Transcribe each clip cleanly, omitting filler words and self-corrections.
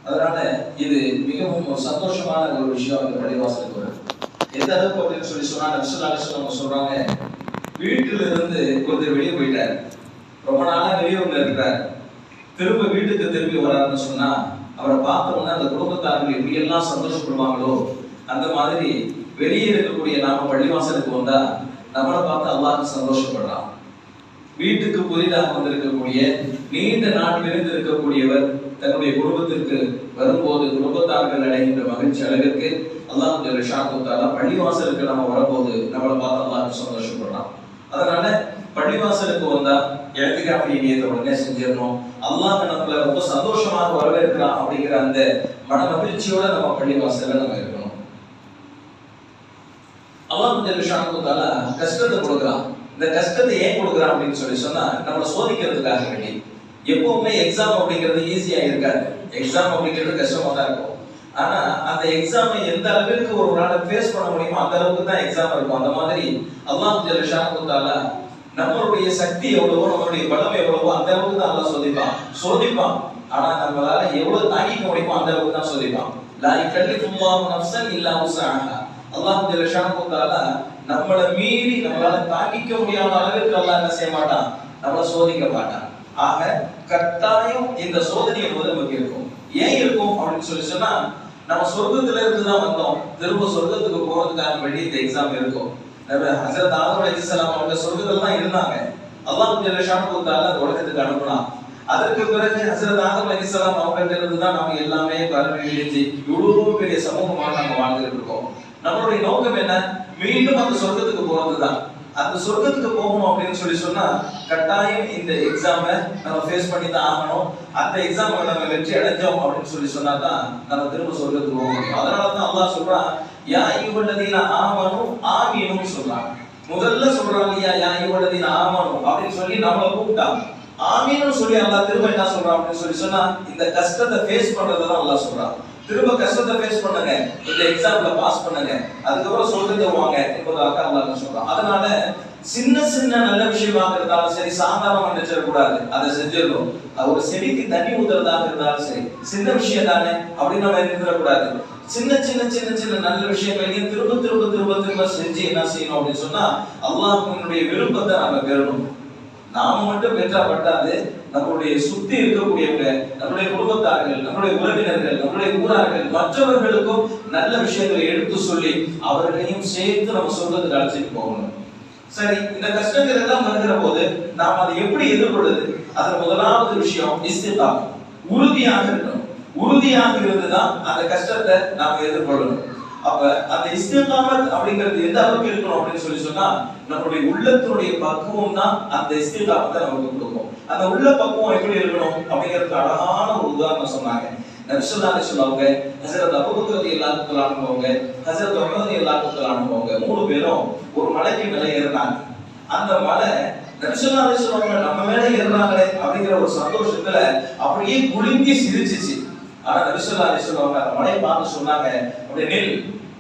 அதனால இது மிகவும் ஒரு சந்தோஷமான ஒரு விஷயம் இந்த பள்ளிவாசலுக்கு வருது. எந்த அளவுக்கு அப்படின்னு சொன்னா நபி ஸல்லல்லாஹு அலைஹி வஸல்லம் சொல்றாங்க, வீட்டில இருந்து ஒருத்தர் வெளியே போயிட்டார், ரொம்ப நாளா வெளியூர்ல இருக்கிறார், திரும்ப வீட்டுக்கு திரும்பி வராருன்னு சொன்னா அவரை பார்த்தோம்னா அந்த குடும்பத்தார்கள் எப்படி எல்லாம் சந்தோஷப்படுவாங்களோ அந்த மாதிரி வெளியே இருக்கக்கூடிய நாம பள்ளிவாசலுக்கு வந்தா நம்மளை பார்த்து அல்லாஹ் சந்தோஷப்படுறான். வீட்டுக்கு புதிதாக வந்திருக்கக்கூடிய நீண்ட நாள் பிரிந்து இருக்கக்கூடியவர் தன்னுடைய குடும்பத்திற்கு வரும்போது குடும்பத்தார்கள் அடைகின்ற மகிழ்ச்சி அளவிற்கு அல்லாஹ் ஜல்ல ஷானஹு வ தஆலா பள்ளிவாசலுக்கு நம்ம வரும்போது நம்மளை பார்த்து அல்லாஹ் சந்தோஷப்படுறான். அதனால பள்ளிவாசலுக்கு வந்தா இஅ்திகாஃப் நியத்தை உடனே செஞ்சிடணும். அல்லாஹ் நம்மள ரொம்ப சந்தோஷமாக வரவேற்கிறான் அப்படிங்கிற அந்த மன மகிழ்ச்சியோட நம்ம பள்ளிவாசல்ல நம்ம இருக்கணும். அல்லாஹ் ஜல்ல ஷானஹு வ தஆலா கஷ்டத்தை கொடுக்குறான். இந்த கஷ்டத்தை ஏன் கொடுக்குறான் அப்படின்னு சொன்னா நம்மளை சோதிக்கிறதுக்காக வேண்டி. எப்பவுமே எக்ஸாம் அப்படிங்கிறது ஈஸியா இருக்காது, எக்ஸாம் அப்படிங்கிறது கஷ்டமா தான் இருக்கும். ஆனா அந்த எக்ஸாமை எந்த அளவுக்கு ஒரு நாளை ஃபேஸ் பண்ண முடியுமோ அந்த அளவுக்கு தான் எக்ஸாம் இருக்கும். அந்த மாதிரி அல்லாஹ் ஜல்ல ஷானஹு வ தஆலா நம்மளுடைய சக்தி எவ்வளவோ நம்மளுடைய பலம் எவ்வளவோ அந்த அளவுக்கு தான் அல்லாஹ் சோதிப்பான். ஆனா நம்மளால எவ்வளவு தாங்கிக்க முடியுமோ அந்த அளவுக்கு தான் சோதிப்பான். லா யுகல்லிஃபுல்லாஹு நஃப்ஸன் இல்லா உஸ்அஹா. அல்லாஹ் ஜல்ல ஷானஹு வ தஆலா நம்மள மீறி நம்மளால தாங்கிக்க முடியாத அளவுக்கு அல்லாஹ் என்ன செய்ய மாட்டான், நம்மள சோதிக்க மாட்டான். ஆக கட்டாயம் இந்த சோதனை என்பது நமக்கு இருக்கும். ஏன் இருக்கும் அப்படின்னு சொன்னா நம்ம சொர்க்கத்துல இருந்து தான் வந்தோம், திரும்ப சொர்க்கத்துக்கு போறதுக்காக வேண்டி இந்த எக்ஸாம் இருக்கும். ஹஜ்ரத் ஆதம் அலைஹிஸ்ஸலாம் அவங்க சொர்க்கத்துல தான் இருந்தாங்க. அல்லாஹ் ஜல்ல ஷானஹு வ தஆலா இந்த உலகத்துக்கு அனுப்புனான். அதற்கு பிறகு ஹஜ்ரத் ஆதம் அலைஹிஸ்ஸலாம் அவங்கள்ட்ட இருந்து தான் நம்ம எல்லாமே பரவி விரிஞ்சு இவ்வளவு பெரிய சமூகமாக நம்ம வாழ்ந்துட்டு இருக்கோம். நம்மளுடைய நோக்கம் என்ன, மீண்டும் அந்த சொர்க்கத்துக்கு போறதுதான். அந்த சொர்க்கத்துக்கு போகணும் அப்படின்னு சொன்னா கட்டாயம் இந்த எக்ஸாமை நம்ம ஃபேஸ் பண்ணி தான் ஆகணும். அந்த எக்ஸாமை நம்ம வெற்றி அடைஞ்சோம் அப்படின்னு சொன்னா தான் நம்ம திரும்ப சொர்க்கத்துக்கு போக முடியும். அதனால தான் அல்லாஹ் சொல்றான், யா அய்யுஹல்லதீன ஆமனு ஆமீனு சொல்றான். முதல்ல சொல்றாங்க யா அய்யுஹல்லதீன ஆமனு அப்படின்னு சொல்லி நம்மள கூப்பிட்டாங்க. ஆமீனு சொல்லி அல்லாஹ் திரும்ப என்ன சொல்றான் அப்படின்னு சொன்னா இந்த கஷ்டத்தை ஃபேஸ் பண்றதை தான் அல்லாஹ் சொல்றான். திரும்ப கஷ்டத்தை ஃபேஸ் பண்ணுங்க, இந்த எக்ஸாம்ல பாஸ் பண்ணுங்க, அதுக்கப்புறம் சொர்க்கத்துக்கு வாங்க என்பதாக அல்லாஹ் சொல்றான். அதனால சின்ன சின்ன நல்ல விஷயமாக இருந்தாலும் சரி சாதாரணமா நினைச்சிடக்கூடாது, அதை செஞ்சிடணும். ஒரு செடிக்கு தண்ணி ஊத்துறதாக இருந்தாலும் சரி சின்ன விஷயம் தானே அப்படின்னு நம்ம இருந்துடக்கூடாது. சின்ன சின்ன சின்ன சின்ன நல்ல விஷயங்களையும் திரும்ப திரும்ப திரும்ப திரும்ப செஞ்சு என்ன செய்யணும் அப்படின்னு சொன்னா அல்லாஹ்வினுடைய விருப்பத்தை நாம பெறணும். நாம மட்டும் பெற்றா பட்டாது, நம்மளுடைய சுத்தி இருக்கக்கூடியவங்க, நம்மளுடைய குடும்பத்தார்கள், நம்மளுடைய உறவினர்கள், நம்மளுடைய ஊரார்கள், மற்றவர்களுக்கும் நல்ல விஷயங்களை எடுத்து சொல்லி அவர்களையும் சேர்த்து நம்ம சொல்றதுக்கு அழைச்சிட்டு போகணும். சரி, இந்த கஷ்டங்கள் எல்லாம் வருகிற போது நாம் அதை எப்படி எதிர்கொள்வது? அதுல முதலாவது விஷயம் இஸ்திகாமத், உறுதியாக இருக்கணும். உறுதியாக இருந்துதான் அந்த கஷ்டத்தை நாம எதிர்கொள்ளணும். அப்ப அந்த இஸ்திகாமத் அப்படிங்கிறது எந்த அளவுக்கு இருக்கணும் அப்படின்னு சொன்னா நம்மளுடைய உள்ளத்தினுடைய பக்குவம் தான் அந்த இஸ்திகாமத்தை நமக்கு கொடுக்கும். அந்த உள்ள பக்குவம் எப்படி இருக்கணும் அப்படிங்கிறதுக்கு அழகான ஒரு உதாரணம் சொன்னாங்க. நபி ஸல்லல்லாஹு அலைஹி வஸல்லம் அவங்க, ஹஜ்ரத் அபூபக்கர் ரலியல்லாஹு தஆலா அன்ஹு, ஹஜ்ரத் உமர் ரலியல்லாஹு தஆலா அன்ஹு மூணு பேரும் ஒரு மலைக்கு மேலே ஏறினாங்க. அந்த மலை நபி ஸல்லல்லாஹு அலைஹி வஸல்லம் நம்ம மேலே ஏறினாங்களே அப்படிங்கிற ஒரு சந்தோஷத்துல அப்படியே குலுங்கி சிரிச்சிச்சு. ஆனா நபி ஸல்லல்லாஹு அலைஹி வஸல்லம் அந்த மலையை பார்த்து சொன்னாங்க, அப்படியே நில்,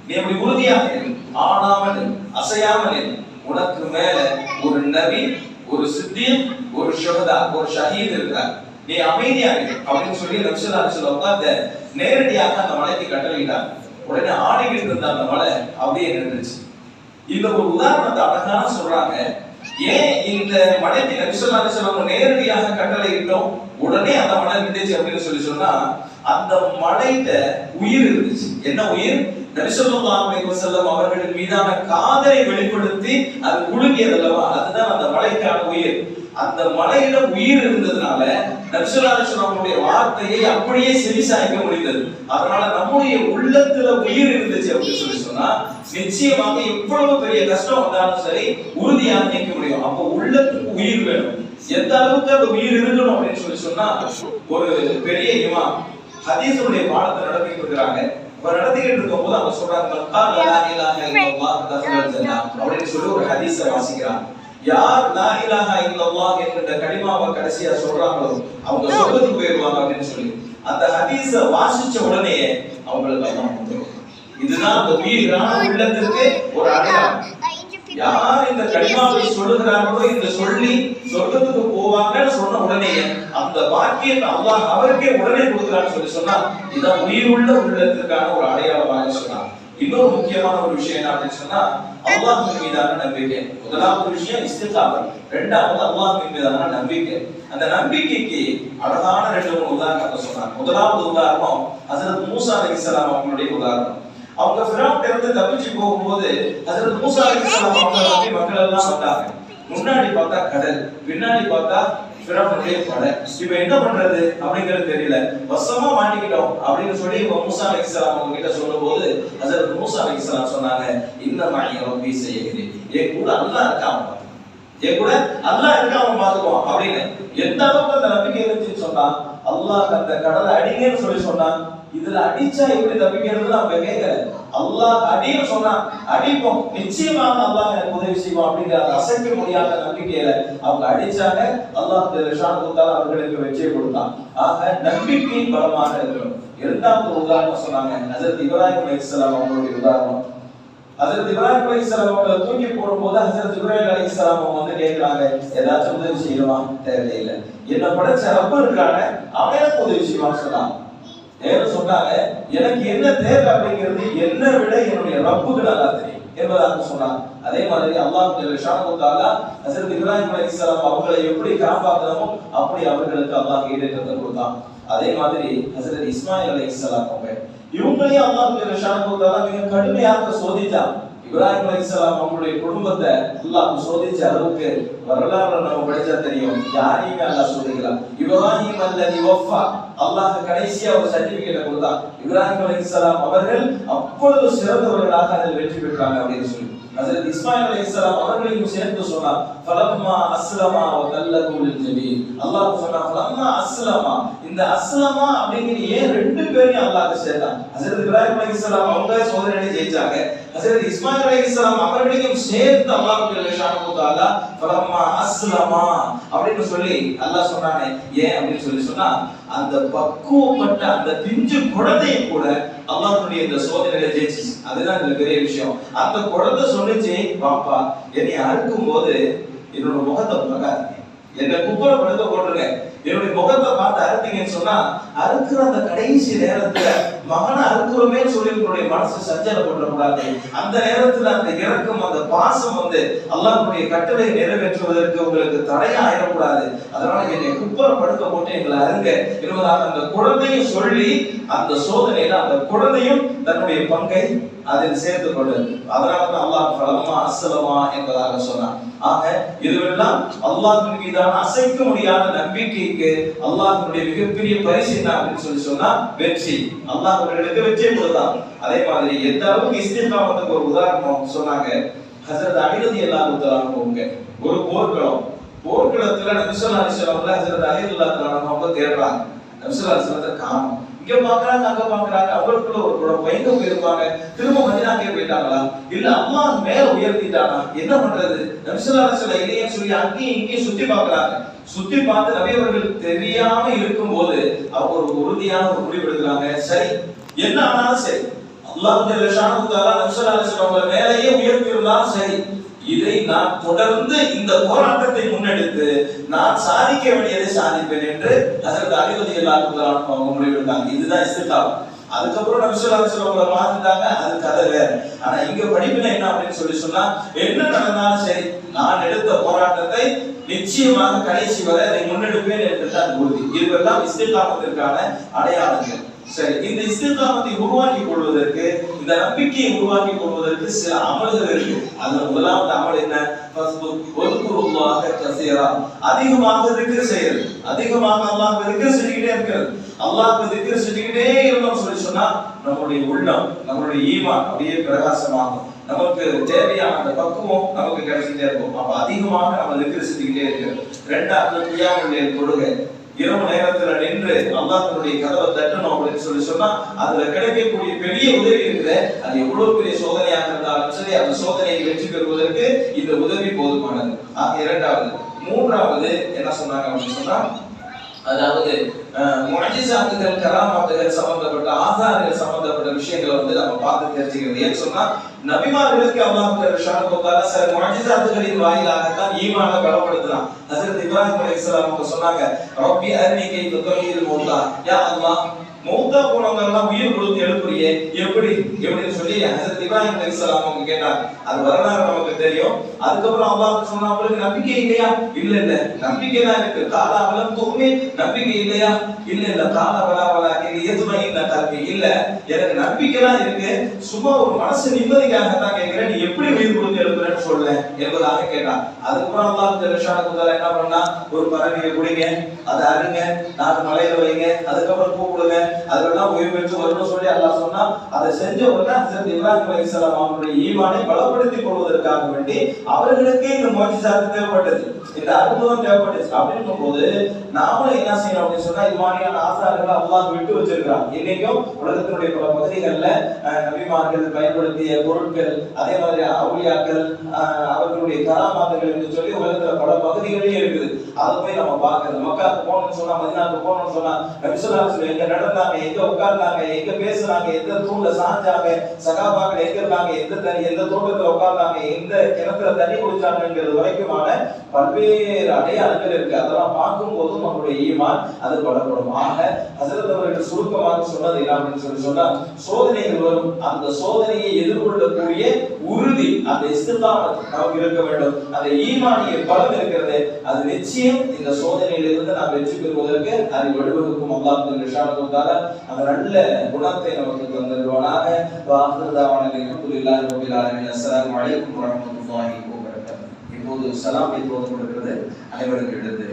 நீ அப்படி உறுதியாக நில், ஆடாமல் அசையாமல் நில். உனக்கு மேல ஒரு நபி, ஒரு சித்தீக், ஒரு ஷுஹதா, ஒரு ஷஹீத் இருக்கிறார், நீ அமைதியா இரு அப்படின்னு சொல்லி நபி ஸல்லல்லாஹு அலைஹி வஸல்லம் உட்கார்ந்து நேரடியாக அந்த மலைக்கு கட்டளையிட்டார். உடனே ஆடிக்கிட்டு இருந்த அந்த மலை அப்படியே நின்றுச்சு. இந்த ஒரு உதாரணத்தை அழகான சொல்றாங்க. ஏன் இந்த மலைக்கு நபி ஸல்லல்லாஹு அலைஹி வஸல்லம் நேரடியாக கட்டளையிட்டோம் உடனே அந்த மலை நின்றுச்சு அப்படின்னு சொன்னா அந்த மலையில உயிர் இருந்துச்சு. என்ன உயிர்? நபி ஸல்லல்லாஹு அலைஹி வஸல்லம் அவர்களின் மீதான காதலை வெளிப்படுத்தி அது குலுங்கியது அல்லவா, அதுதான் அந்த மலைக்கான உயிர். அந்த மலையில உயிர் இருந்ததுனால நபி ஸல்லல்லாஹு அலைஹி வஸல்லம் வார்த்தையை அப்படியே செவிசாய்க்க முடிந்தது. அதனால நம்முடைய உள்ளத்துல உயிர் இருந்துச்சு அப்படின்னு சொன்னா நிச்சயமாக எவ்வளவு பெரிய கஷ்டம் வந்தாலும் சரி உறுதியாக நிற்க முடியும். அப்போ உள்ளத்துக்கு உயிர் வேணும். எந்த அளவுக்கு அந்த உயிர் இருக்கணும் அப்படின்னு சொன்னா ஒரு பெரிய இமாம் ஹதீஸுடைய பாடத்தை நடத்திட்டு இருக்காங்க. அவர் நடத்திக்கிட்டு இருக்கும் போது அவங்க சொல்றாங்க, லா இலாஹா இல்லல்லாஹ் தஃபல் ஜன்னா அப்படின்னு சொல்லி ஒரு ஹதீஸை வாசிக்கிறாங்க. யார் லா இலாஹா இல்லல்லாஹ் என்கிற கலிமாவை கடைசியா சொல்றாங்களோ அவங்க சொர்க்கத்துக்கு போயிடுவாங்க அப்படின்னு சொல்லி அந்த ஹதீஸை வாசிச்ச உடனே அவங்களுக்கு அல்லாஹ் வந்துரும். இதுதான் அந்த உயிரான உள்ளத்திற்கு ஒரு அடையாளம். யார் இந்த கலிமாவை சொல்லுகிறார்களோ, இந்த சொல்லி சொர்க்கத்துக்கு போவாங்கன்னு சொன்ன உடனே அந்த பாக்கியத்தை அல்லாஹ் அவருக்கே உடனே கொடுக்கிறான்னு சொல்லி சொன்னா, இதான் உயிருள்ள உள்ளத்திற்கான ஒரு அடையாளமாக சொன்னார். இன்னொரு முக்கியமான ஒரு விஷயம் என்ன அப்படின்னு சொன்னா, அல்லாஹ்வின் மீதான நம்பிக்கை. முதலாவது விஷயம் இஸ்திகாமத், இரண்டாவது அல்லாஹ்வின் மீதான நம்பிக்கை. அந்த நம்பிக்கைக்கு அழகான 2-3 உதாரணத்தை சொன்னார். முதலாவது உதாரணம் ஹஜ்ரத் மூசா அலைஹிஸ்ஸலாம் அவங்களுடைய உதாரணம். அவங்க ஃபிரௌன்ட்ட இருந்து தப்பிச்சு போகும்போது ஹஜ்ரத் மூசா அலைஹிஸ்ஸலாம் அவங்க மக்கள் எல்லாம் வந்தாங்க. முன்னாடி பார்த்தா கடல், பின்னாடி பார்த்தா ஃபிரௌனுடைய படை. இப்ப என்ன பண்றது அப்படிங்கிறது தெரியல, வசமா மாட்டிக்கிட்டோம் அப்படின்னு சொல்லி மூசா அலைஹிஸ்ஸலாம் அவங்க கிட்ட சொல்லும்போது ஹஜ்ரத் மூசா அலைஹிஸ்ஸலாம் சொன்னாங்க, இன்னமா ரப்பி ஸயஹ்தி, என் கூட அல்லாஹ் இருக்கான், என் கூட அல்லாஹ் இருக்கான் பாத்துக்குவான் அப்படின்னு. எந்த அளவுக்கு அந்த நம்பிக்கை இருந்துச்சுன்னு சொன்னா, அல்லாஹ் அந்த கடலை அடிங்கன்னு சொல்லி சொன்னான். இதுல அடிச்சா எப்படி தப்பிக்கிறது அவங்க கேட்கல. அல்லாஹ் அடின்னு சொன்னா அடிப்போம், நிச்சயமாக அல்லாஹ் எனக்கு உதவி செய்வான் அப்படிங்கிற அசைக்க முடியாத நம்பிக்கையில அவங்க அடிச்சாங்க. அல்லாஹ் அவர்களுக்கு வெற்றியை கொடுத்தான். ஆக நம்பிக்கை பலமாக இருக்கணும். இரண்டாவது உதாரணம் சொன்னாங்க ஹஜ்ரத் இப்ராஹிம் அலைஹிஸ்ஸலாம் அவங்களுடைய உதாரணம். ஹஜ்ரத் இப்ராஹிம் அலைஹிஸ்ஸலாம் அவங்களை தூக்கி போடும்போது ஹஜ்ரத் இப்ராஹிம் அலைஹிஸ்ஸலாம் அவங்க வந்து கேட்கிறாங்க, ஏதாச்சும் உதவி செய்யணுமா? தேவையில்லை, என்ன படைச்ச ரப்பு இருக்காங்க, அவன் எனக்கு உதவி செய்வான்னு சொன்னாங்க. சொன்னாங்க, எனக்கு என்ன தேவை அப்படிங்கிறது என்னை விட என்னுடைய ரப்புக்கு நல்லா தெரியும் என்பதாக சொன்னாங்க. அதே மாதிரி அல்லாஹ் ஜல்லஷானஹு தஆலா ஹஜ்ரத் இப்ராஹிம் அலைஹிஸ்ஸலாம் அவங்களை எப்படி காப்பாற்றணுமோ அப்படி அவர்களுக்கு அல்லாஹ் ஈடேற்றத்தை கொடுத்தான். அதே மாதிரி ஹஜ்ரத் இஸ்மாயில் அலைஹிஸ்ஸலாம் இவங்களையும் அல்லாஹ் ஜல்லஷானஹு தஆலா மிக கடுமையாக சோதித்தான். இப்ராஹிம் அலைஹிஸ்ஸலாம் அவங்களுடைய குடும்பத்தை அல்லாஹ் சோதிச்ச அளவுக்கு வரலாறு நம்ம படிச்சா தெரியும். யாரையுமே அல்லாஹ் சோதிக்கலாம். இப்ராஹிம் அல்லதி வஃபா, அல்லாஹ் கடைசியா ஒரு சர்டிபிகேட் கொடுத்தான். இப்ராஹிம் அலைஹிஸ்ஸலாம் அவர்கள் அப்பொழுது சிறந்தவர்களாக அதில் வெற்றி பெற்றாங்க அப்படின்னு சொல்லி ஹஜ்ரத் இஸ்மாயில் அலைஹிஸ்ஸலாம் அவர்களையும் சேர்த்து சொன்னார். ஃபலம்மா அஸ்லமா வ தல்லகு லில் ஜபீன், அல்லாஹ் சொன்னார் ஃபலம்மா அஸ்லமா. இந்த அஸ்லமா அப்படிங்கிற ஏன் ரெண்டு பேரையும் அல்லாஹ் சேர்த்தான். ஹஜ்ரத் இப்ராஹிம் அலைஹிஸ்ஸலாம் அவங்க சோதனையை ஜெயிச்சாங்க. ஹஜ்ரத் இஸ்மாயில் அலைஹிஸ்ஸலாம் அவர்களையும் சேர்த்து அல்லாஹ் ஜல்லஷானஹு தஆலா ஃபலம்மா அஸ்லமா அப்படின்னு சொல்லி அல்லாஹ் சொன்னானே ஏன் அப்படின்னு சொல்லி சொன்னா, அந்த பக்குவப்பட்ட அந்த பிஞ்சு குழந்தையும் கூட அல்லாஹ்வுடைய இந்த சோதனையில ஜெயிச்சு. அதுதான் இந்த பெரிய விஷயம். அந்த குழந்தை சொல்லுச்சு, பாப்பா என்னை அறுக்கும் போது என்னோட முகத்தை பார்க்காதீங்க, என்னை குப்புற படுத்த போட்டுருங்க, என்னுடைய முகத்தை பார்த்து அறுத்தீங்கன்னு சொன்னா அறுக்கிற அந்த கடைசி நேரத்துல மகனை அறுக்கிறோமே சொல்லி உங்களுடைய மனசு சஞ்சலப்படக்கூடாது. அந்த நேரத்துல அந்த இறக்கம், அந்த பாசம் வந்து அல்லாஹ்வுடைய கட்டளை நிறைவேற்றுவதற்கு உங்களுக்கு தடையா ஆயிடக்கூடாது. அதனால என்னை குப்புற படுக்க போட்டு எங்களை அருங்க என்பதாக அந்த குழந்தையும் சொல்லி அந்த சோதனையில அந்த குழந்தையும் தன்னுடைய பங்கை அதில் சேர்த்து கொண்டது. அதனாலதான் அல்லாஹ் ஃபலம்மா அஸ்லமா என்பதாக சொன்னான். ஆக இதுவெல்லாம் அல்லாஹ்வின் மீதான அசைக்க முடியாத நம்பிக்கைக்கு அல்லாஹ்வுடைய மிகப்பெரிய பரிசு என்ன அப்படின்னு சொல்லி சொன்னா வெற்றி. அல்லாஹ் அவர்களுக்கு வெற்றியை கொடுத்தான். அதே மாதிரி எந்த அளவுக்கு இஸ்திகாமத்துக்கு ஒரு உதாரணம் சொன்னாங்க. ஹஜ்ரத் அலி ரலியல்லாஹு தஆலா அவங்க ஒரு போர்க்களத்துல நபி ஸல்லல்லாஹு அலைஹி வஸல்லம் ஹஜ்ரத் அலி ரலியல்லாஹு தஆலா அவங்க தேடுறாங்க. நபி ஸல்லல்லாஹு அலைஹி வஸல்லம் காணோம். இங்க பாக்குறாங்க, அங்க பாக்குறாங்க, அவங்களுக்குள்ள ஒரு குழப்பம். எங்க போயிருப்பாங்க? திரும்ப மதீனாக்கே போயிட்டாங்களா? இல்ல அல்லாஹ் மேல உயர்த்திட்டானா? என்ன பண்றது? நபி ஸல்லல்லாஹு அலைஹி வஸல்லம் இல்லையே சொல்லி அங்கேயும் இங்கேயும் சுத்தி பாக்குறாங்க. சுத்தி பார்த்து நபி அவர்களுக்கு தெரியாம இருக்கும்போது அவங்க ஒரு உறுதியான ஒரு முடிவு எடுக்கிறாங்க. சரி, என்ன ஆனாலும் சரி, அல்லாஹ் ஜல்லஷானஹு தஆலா நபி ஸல்லல்லாஹு அலைஹி வஸல்லம் மேலேயே உயர்த்தி இருந்தாலும் சரி, இதை நான் தொடர்ந்து இந்த போராட்டத்தை முன்னெடுத்து நான் சாதிக்க வேண்டியதை சாதிப்பேன் என்று ஹஜ்ரத் அலி ரலியல்லாஹு தஆலா அவங்க முடிவெடுத்தாங்க. இதுதான் இஸ்திகாமத். அதுக்கப்புறம் நபி ஸல்லல்லாஹு அலைஹி வஸல்லம் மாத்திட்டாங்க, அது கதை வேற. ஆனா இங்க படிப்பினை என்ன அப்படின்னு சொல்லி சொன்னா, என்ன நடந்தாலும் சரி நான் எடுத்த போராட்டத்தை நிச்சயமாக கடைசி வரை அதை முன்னெடுப்பேன் என்று தான் உறுதி. இதுவெல்லாம் இஸ்திகாமத்திற்கான அடையாளங்கள். சரி, இந்த இஸ்திகாமத்தை உருவாக்கி கொள்வதற்கு, இந்த நம்பிக்கையை உருவாக்கி கொள்வதற்கு சில அமல்கள் இருக்கு. அதுல முதலாவது அமல் என்ன? வஸ்குருல்லாஹ கஸீரா, அதிகமாக திக்ர் செய்யறது. அதிகமாக அல்லாஹ்வை திக்ர் செஞ்சிட்டே இருக்கிறது. அல்லாஹ்வை திக்ர் செஞ்சிட்டே இருந்தோம் சொல்லி சொன்னா நம்மளுடைய உள்ளம், நம்மளுடைய ஈமான் அப்படியே பிரகாசமாகும். நமக்கு தேவையான அந்த பக்குவம் நமக்கு கிடைச்சிட்டே இருக்கும். அப்ப அதிகமாக நம்ம திக்ர் செஞ்சிட்டே இருக்கிறோம். இரண்டாவது கியாமுல் லைல் தொழுகை. இரவு நேரத்துல நின்று அல்லாஹ்வுடைய கதவை தட்டணும் அப்படின்னு சொல்லி சொன்னா அதுல கிடைக்கக்கூடிய பெரிய உதவி இருக்குது. அது எவ்வளவு பெரிய சோதனையாக இருந்தாலும் சரி, அந்த சோதனையை வெற்றி பெறுவதற்கு இந்த உதவி போதுமானது. இரண்டாவது. மூன்றாவது என்ன சொன்னாங்க அப்படின்னு சொன்னா, அதாவது முஅஜிசாத்துகள் கராமாத்துகள் சம்பந்தப்பட்ட ஆசார்கள் சம்பந்தப்பட்ட விஷயங்களை வந்து நம்ம பார்த்து தெரிஞ்சுக்கிறது. ஏன்னு சொன்னா நபிமார்களுக்கு அல்லாஹ் சுப்ஹானஹு வ தஆலா சில முஅஜிசாத்துகளின் வாயிலாகத்தான் ஈமானை பலப்படுத்தலாம். ஹஜ்ரத் இப்ராஹிம் அலைஹிஸ்ஸலாம் அவங்க சொன்னாங்க, ரப்பி அர்னி கைஃப துஹ்யில் மௌதா, யா அல்லாஹ் மௌதா போனவங்க எல்லாம் உயிர் கொடுத்து எழுப்புறியே எப்படி எப்படின்னு சொல்லி ஹஜ்ரத் இப்ராஹிம் அலைஹிஸ்ஸலாம் அவங்க கேட்டாங்க. அது வரலாறு நமக்கு தெரியும். அதுக்கப்புறம் அல்லாஹ் சொன்னா, உங்களுக்கு நம்பிக்கை இல்லையா? இல்ல இல்ல நம்பிக்கை தான் இருக்கு. காலா வலம் தும்மி, நம்பிக்கை இல்லையா? இல்ல இல்ல காலா வலா எதுமையின் கல்வி இல்ல, எனக்கு நம்பிக்கை தான் இருக்கு, சும்மா ஒரு மனசு நிம்மதிக்காக தான் கேட்கிறேன், நீ எப்படி உயிர் கொடுத்து எழுப்புறேன்னு சொல்ல என்பதாக கேட்டான். அதுக்கப்புறம் அல்லாஹ் ஜல்லஷானஹு வ தஆலா என்ன பண்ணா, ஒரு பறவையை குடிங்க, அதை அருங்க, 4 மலையில வைங்க, அதுக்கப்புறம் கூப்பிடுங்க, அதெல்லாம் உயிர் பெற்று வரணும்னு சொல்லி அல்லாஹ் சொன்னா. அதை செஞ்ச உடனே ஹஜ்ரத் இப்ராஹிம் அலைஹிஸ்ஸலாம் அவருடைய ஈமானை பலப்படுத்திக் கொள்வதற்காக வேண்டி அவர்களுக்கு இந்த முஅஜிசாத் தேவைப்பட்டது, இந்த அற்புதம் தேவைப்பட்டுச்சு. அப்படின்னும் போது நாமளும் என்ன செய்யணும் அப்படின்னு சொன்னா, இது மாதிரியான ஆசாரங்களை அல்லாஹ் விட்டு வச்சிருக்கிறான். இன்னைக்கும் உலகத்தினுடைய பல பகுதிகளில் நபிமார்கள் பயன்படுத்திய பொருட்கள், அதே மாதிரி அவுலியாக்கள், அவர்களுடைய கராமாத்துகள் என்று சொல்லி உலகத்துல பல பகுதிகளிலே இருக்குது. அதை போய் நம்ம பார்க்கறது. மக்காவுக்கு போகணும்னு சொன்னா, மதீனாவுக்கு போகணும்னு சொன்னா, நபி ஸல்லல்லாஹு அலைஹி வஸல்லம் எங்க நடந்தாங்க, எங்க உட்கார்ந்தாங்க, எங்க பேசுறாங்க, எந்த தூண்ல சாஞ்சாங்க, சகாபாக்கள் எங்க இருந்தாங்க, எந்த தோட்டத்துல உட்கார்ந்தாங்க, எந்த கிணத்துல தண்ணி குடிச்சாங்கிறது வரைக்குமான பல்வேறு அடையாளங்கள் இருக்கு. அதெல்லாம் பார்க்கும் போதும் நம்மளுடைய ஈமான் அது பலப்படும். ஆக ஹஜ்ரத் அவர்கள் சுருக்கமாக சொன்னது என்ன அப்படின்னு சொன்னா, சோதனைகள் வரும், அந்த சோதனையை எதிர்கொள்ளக்கூடிய உறுதி, அந்த இஸ்திகாமத் நமக்கு இருக்க வேண்டும். அந்த ஈமானிய பலம் இருக்கிறது, அது நிச்சயம் இந்த சோதனையிலிருந்து நாம் வெற்றி பெறுவதற்கு அதை வழிவகுக்கும். அல்லாஹ் ஜல்லஷானஹு வ தஆலா அந்த நல்ல குணத்தை நமக்கு தந்தருவானாக. வாஹிரு தஅவானா அல்ஹம்துலில்லாஹி ரப்பில் ஆலமீன். அஸ்ஸலாமு அலைக்கும் வரஹ்மத்துல்லாஹி வ பரகாத்துஹு. இப்போது சலாம் இப்போது கொடுக்கிறது அனைவருக்கும் எடுத்து